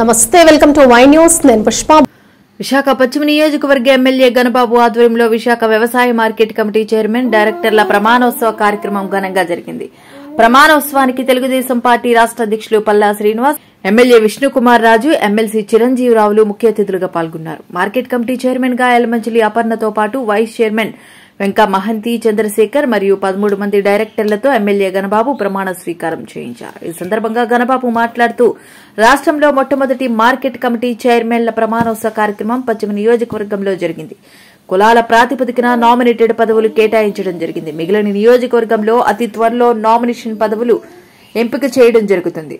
నమస్తే, welcome to Y news. నేను పుష్ప. విశాఖ పశ్చిమ నియోజకవర్గ ఎమ్మెల్యే గణబాబు ఆధ్వర్యంలో విశాఖ వ్యవసాయ మార్కెట్ కమిటీ చైర్మన్ డైరెక్టర్ల ప్రమాణోత్సవ కార్యక్రమం ఘనంగా జరిగింది. ప్రమాణోత్సవానికి తెలుగుదేశం పార్టీ రాష్ట్ర అధ్యక్షులు పల్లా శ్రీనివాస్, ఎమ్మెల్యే విష్ణుకుమార్ రాజు, ఎమ్మెల్సీ చిరంజీవిరావులు ముఖ్య అతిథులుగా పాల్గొన్నారు. మార్కెట్ కమిటీ చైర్మన్ గా ఎలమంచిలి అపర్ణతో పాటు వైస్ చైర్మన్ వెంక మహంతి, చంద్రశేఖర్ మరియు 13 మంది డైరెక్టర్లతో ఎమ్మెల్యే గణబాబు ప్రమాణ స్వీకారం చేయించారు. ఈ సందర్భంగా గణబాబు మాట్లాడుతూ రాష్ట్రంలో మొట్టమొదటి మార్కెట్ కమిటీ చైర్మన్ల ప్రమాణోత్సవ కార్యక్రమం పశ్చిమ నియోజకవర్గంలో జరిగింది. కులాల ప్రాతిపదికన నామినేటెడ్ పదవులు కేటాయించడం జరిగింది. మిగిలిన నియోజకవర్గంలో అతి త్వరలో నామినేషన్ పదవులు ఎంపిక చేయడం జరుగుతుంది.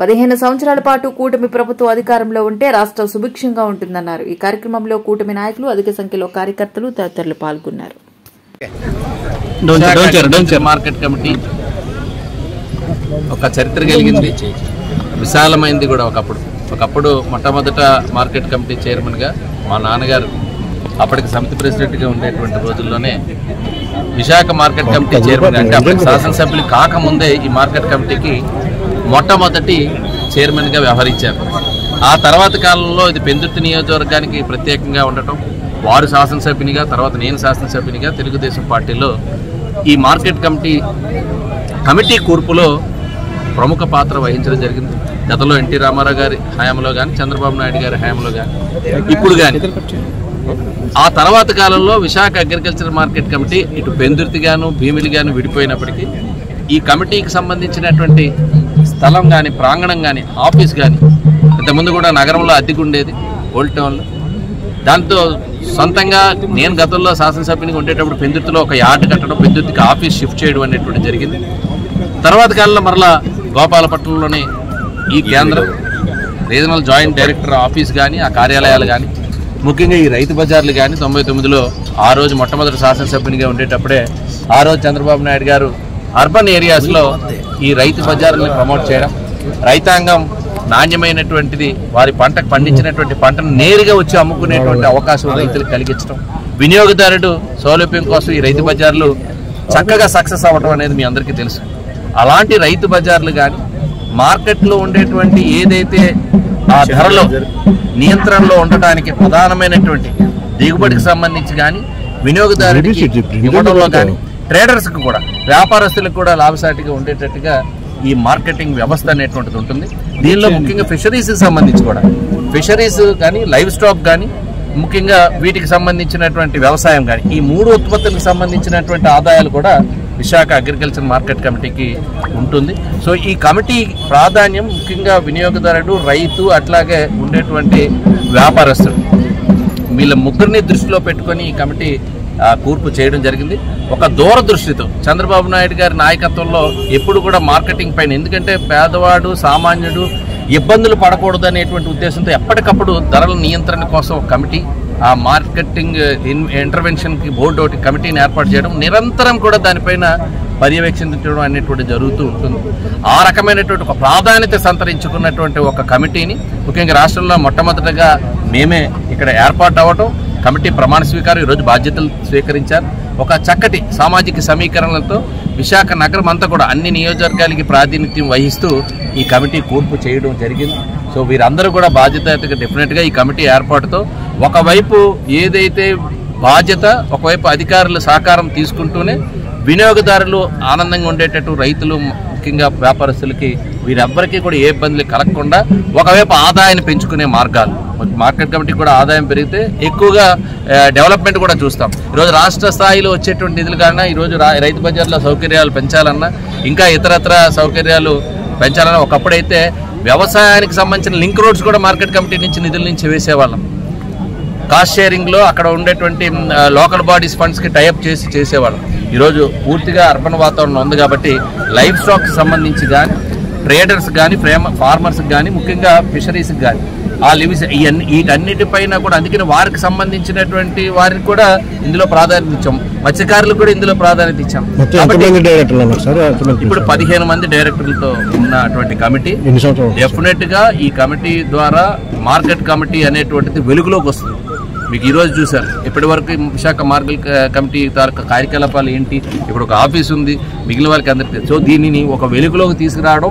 15 సంవత్సరాల పాటు కూటమి ప్రభుత్వం అధికారంలో ఉంటే రాష్ట్రం సుభిక్షంగా ఉంటుందన్నారు. ఈ కార్యక్రమంలో కూటమి నాయకులు, అధిక సంఖ్యలో కార్యకర్తలు తదితరులు పాల్గొన్నారు. మార్కెట్ కమిటీ ఒక చరిత్ర కలిగింది, విశాలమైంది కూడా. ఒకప్పుడు మొట్టమొదట మార్కెట్ కమిటీ చైర్మన్గా మా నాన్నగారు అప్పటికి సమితి ప్రెసిడెంట్గా ఉండేటువంటి రోజుల్లోనే విశాఖ మార్కెట్ కమిటీ చైర్మన్, అంటే అప్పటికి శాసనసభ్యులు కాకముందే ఈ మార్కెట్ కమిటీకి మొట్టమొదటి చైర్మన్గా వ్యవహరించారు. ఆ తర్వాత కాలంలో ఇది పెందుర్తి నియోజకవర్గానికి ప్రత్యేకంగా ఉండటం, వారు శాసనసభ్యునిగా, తర్వాత నేను శాసనసభ్యునిగా తెలుగుదేశం పార్టీలో ఈ మార్కెట్ కమిటీ కూర్పులో ప్రముఖ పాత్ర వహించడం జరిగింది. గతంలో ఎన్టీ రామారావు గారి హయాంలో కానీ, చంద్రబాబు నాయుడు గారి హయాంలో కానీ, ఇప్పుడు కానీ. ఆ తర్వాత కాలంలో విశాఖ అగ్రికల్చర్ మార్కెట్ కమిటీ ఇటు పెందుర్తిగాను, భీమిలిగాను విడిపోయినప్పటికీ ఈ కమిటీకి సంబంధించినటువంటి స్థలం కానీ, ప్రాంగణం కానీ, ఆఫీస్ కానీ ఇంతకుముందు కూడా నగరంలో అద్దెకు ఉండేది, ఓల్డ్ టౌన్లో. దాంతో సొంతంగా నేను గతంలో శాసనసభ్యునిగా ఉండేటప్పుడు పెందుర్తిలో ఒక యార్డ్ కట్టడం, పెందుర్తికి ఆఫీస్ షిఫ్ట్ చేయడం అనేటువంటి జరిగింది. తర్వాత కాలంలో మరలా గోపాలపట్నంలోనే ఈ కేంద్రం, రీజనల్ జాయింట్ డైరెక్టర్ ఆఫీస్ కానీ, ఆ కార్యాలయాలు కానీ, ముఖ్యంగా ఈ రైతు బజార్లు కానీ 99లో ఆ రోజు మొట్టమొదటి శాసనసభ్యునిగా ఉండేటప్పుడే ఆ రోజు చంద్రబాబు నాయుడు గారు అర్బన్ ఏరియాస్లో ఈ రైతు బజార్లను ప్రమోట్ చేయడం, రైతాంగం నాణ్యమైనటువంటిది వారి పంటకు పండించినటువంటి పంటను నేరుగా వచ్చి అమ్ముకునేటువంటి అవకాశం రైతులకు కలిగించడం, వినియోగదారుడు సౌలభ్యం కోసం ఈ రైతు బజార్లు చక్కగా సక్సెస్ అవ్వడం అనేది మీ అందరికీ తెలుసు. అలాంటి రైతు బజార్లు కానీ, మార్కెట్లో ఉండేటువంటి ఏదైతే ఆ ధరలో నియంత్రణలో ఉండటానికి ప్రధానమైనటువంటి దిగుబడికి సంబంధించి కానీ, వినియోగదారుడికి ఇవ్వడంలో కానీ, ట్రేడర్స్కి కూడా, వ్యాపారస్తులకు కూడా లాభసాటిగా ఉండేటట్టుగా ఈ మార్కెటింగ్ వ్యవస్థ అనేటువంటిది ఉంటుంది. దీనిలో ముఖ్యంగా ఫిషరీస్కి సంబంధించి కూడా, ఫిషరీస్ కానీ, లైవ్ స్టాక్ కానీ, ముఖ్యంగా వీటికి సంబంధించినటువంటి వ్యవసాయం కానీ, ఈ 3 ఉత్పత్తులకు సంబంధించినటువంటి ఆదాయాలు కూడా విశాఖ అగ్రికల్చర్ మార్కెట్ కమిటీకి ఉంటుంది. సో ఈ కమిటీ ప్రాధాన్యం ముఖ్యంగా వినియోగదారుడు, రైతు, అట్లాగే ఉండేటువంటి వ్యాపారస్తుడు, వీళ్ళ ముగ్గురిని దృష్టిలో పెట్టుకొని ఈ కమిటీ కూర్పు చేయడం జరిగింది. ఒక దూరదృష్టితో చంద్రబాబు నాయుడు గారి నాయకత్వంలో ఎప్పుడు కూడా మార్కెటింగ్ పైన, ఎందుకంటే పేదవాడు, సామాన్యుడు ఇబ్బందులు పడకూడదు అనేటువంటి ఉద్దేశంతో ఎప్పటికప్పుడు ధరల నియంత్రణ కోసం ఒక కమిటీ, ఆ మార్కెటింగ్ ఇంటర్వెన్షన్కి బోర్డు ఒకటి కమిటీని ఏర్పాటు చేయడం, నిరంతరం కూడా దానిపైన పర్యవేక్షించడం అనేటువంటి జరుగుతూ ఉంటుంది. ఆ రకమైనటువంటి ఒక ప్రాధాన్యత సంతరించుకున్నటువంటి ఒక కమిటీని ముఖ్యంగా రాష్ట్రంలో మొట్టమొదటిగా మేమే ఇక్కడ ఏర్పాటు అవ్వటం, కమిటీ ప్రమాణ స్వీకారం, ఈరోజు బాధ్యతలు స్వీకరించారు. ఒక చక్కటి సామాజిక సమీకరణలతో విశాఖ నగరం అంతా కూడా అన్ని నియోజకవర్గాలకి ప్రాతినిధ్యం వహిస్తూ ఈ కమిటీ కూర్పు చేయడం జరిగింది. సో వీరందరూ కూడా బాధ్యతగా డెఫినెట్గా ఈ కమిటీ ఏర్పాటుతో ఒకవైపు ఏదైతే బాధ్యత, ఒకవైపు అధికారులు సహకారం తీసుకుంటూనే వినియోగదారులు ఆనందంగా ఉండేటట్టు, రైతులు ముఖ్యంగా వ్యాపారస్తులకి వీరెవ్వరికీ కూడా ఏ ఇబ్బందులు కలగకుండా ఒకవైపు ఆదాయాన్ని పెంచుకునే మార్గాలు, మార్కెట్ కమిటీ కూడా ఆదాయం పెరిగితే ఎక్కువగా డెవలప్మెంట్ కూడా చూస్తాం. ఈరోజు రాష్ట్ర స్థాయిలో వచ్చేటువంటి నిధులు కన్నా ఈరోజు రైతు బజార్లో సౌకర్యాలు పెంచాలన్నా, ఇంకా ఇతరత్ర సౌకర్యాలు పెంచాలన్నా, ఒకప్పుడైతే వ్యవసాయానికి సంబంధించిన లింక్ రోడ్స్ కూడా మార్కెట్ కమిటీ నుంచి నిధుల నుంచి వేసేవాళ్ళం. కాస్ట్ షేరింగ్లో అక్కడ ఉండేటువంటి లోకల్ బాడీస్ ఫండ్స్కి టైఅప్ చేసేవాళ్ళం. ఈరోజు పూర్తిగా అర్బన్ వాతావరణం ఉంది కాబట్టి లైవ్ స్టాక్కి సంబంధించి కానీ, ట్రేడర్స్ కానీ, ఫార్మర్స్కి కానీ, ముఖ్యంగా ఫిషరీస్కి కానీ, ఆ లివిస్ వీటన్నిటిపైన కూడా, అందుకని వారికి సంబంధించినటువంటి వారికి కూడా ఇందులో ప్రాధాన్యత ఇచ్చాం. మత్స్యకారులకు కూడా ఇందులో ప్రాధాన్యత ఇచ్చాం. ఇప్పుడు 15 మంది డైరెక్టర్లతో ఉన్నటువంటి కమిటీ డెఫినెట్ గా ఈ కమిటీ ద్వారా మార్కెట్ కమిటీ అనేటువంటిది వెలుగులోకి వస్తుంది. మీకు ఈరోజు చూశారు. ఇప్పటివరకు విశాఖ మార్కెట్ కమిటీ కార్యకలాపాలు ఏంటి, ఇప్పుడు ఒక ఆఫీస్ ఉంది, మిగిలిన వారికి అందరికీ. సో దీనిని ఒక వెలుగులోకి తీసుకురావడం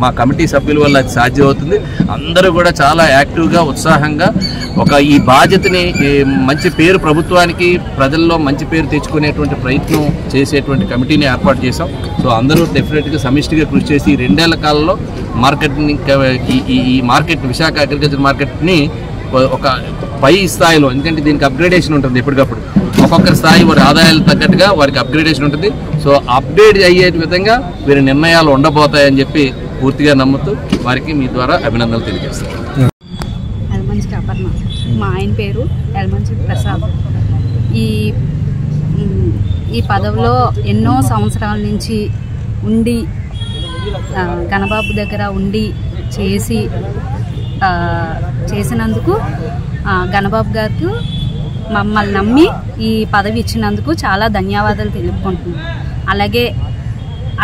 మా కమిటీ సభ్యుల వల్ల అది సాధ్యమవుతుంది. అందరూ కూడా చాలా యాక్టివ్గా, ఉత్సాహంగా ఈ బాధ్యతని మంచి పేరు ప్రభుత్వానికి, ప్రజల్లో మంచి పేరు తెచ్చుకునేటువంటి ప్రయత్నం చేసేటువంటి కమిటీని ఏర్పాటు చేశాం. సో అందరూ డెఫినెట్గా సమిష్టిగా కృషి చేసి ఈ 2 ఏళ్ల కాలంలో ఈ మార్కెట్ విశాఖ అగ్రికల్చర్ మార్కెట్ని ఒక పై స్థాయిలో, ఎందుకంటే దీనికి అప్గ్రేడేషన్ ఉంటుంది ఎప్పటికప్పుడు, ఒక్కొక్కరి స్థాయి వారి ఆదాయాలు తగ్గట్టుగా వారికి అప్గ్రేడేషన్ ఉంటుంది. సో అప్డేట్ అయ్యే విధంగా వీరి నిర్ణయాలు ఉండబోతాయని చెప్పి పూర్తిగా నమ్ముతూ వారికి మీ ద్వారా అభినందనలు తెలియజేస్తాను. ఎల్మంచి అపర్ణ, మా ఆయన పేరు ఎల్మంచి ప్రసాద్. ఈ పదవిలో ఎన్నో సంవత్సరాల నుంచి ఉండి, గణబాబు దగ్గర ఉండి చేసినందుకు గణబాబు గారికి మమ్మల్ని నమ్మి ఈ పదవి ఇచ్చినందుకు చాలా ధన్యవాదాలు తెలుపుకుంటున్నాను. అలాగే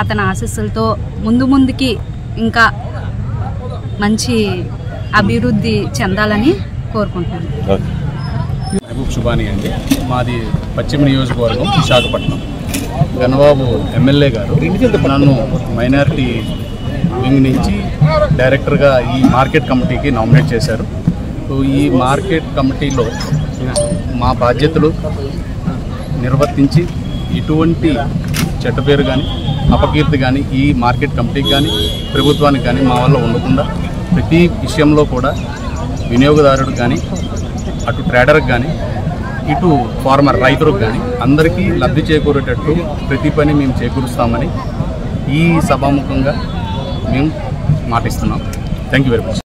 అతని ఆశీస్సులతో ముందుకి ఇంకా మంచి అభివృద్ధి చెందాలని కోరుకుంటున్నాను. మహబూబ్ శుభాని అండి, మాది పశ్చిమ నియోజకవర్గం విశాఖపట్నం. గణబాబు ఎమ్మెల్యే గారు నన్ను మైనారిటీ వింగ్ నుంచి డైరెక్టర్గా ఈ మార్కెట్ కమిటీకి నామినేట్ చేశారు. ఈ మార్కెట్ కమిటీలో మా బాధ్యతలు నిర్వర్తించి ఎటువంటి చెడ్డ పేరు కానీ అపకీర్తి కానీ ఈ మార్కెట్ కమిటీకి కానీ ప్రభుత్వానికి కానీ మా వల్ల ఉండకుండా ప్రతి విషయంలో కూడా వినియోగదారుడు కానీ, అటు ట్రేడర్కి కానీ, ఇటు ఫార్మర్ రైతులకు కానీ అందరికీ లబ్ధి చేకూరేటట్టు ప్రతి పని మేము చేకూరుస్తామని ఈ సభాముఖంగా మేము మాటిస్తున్నాం. Thank you very much.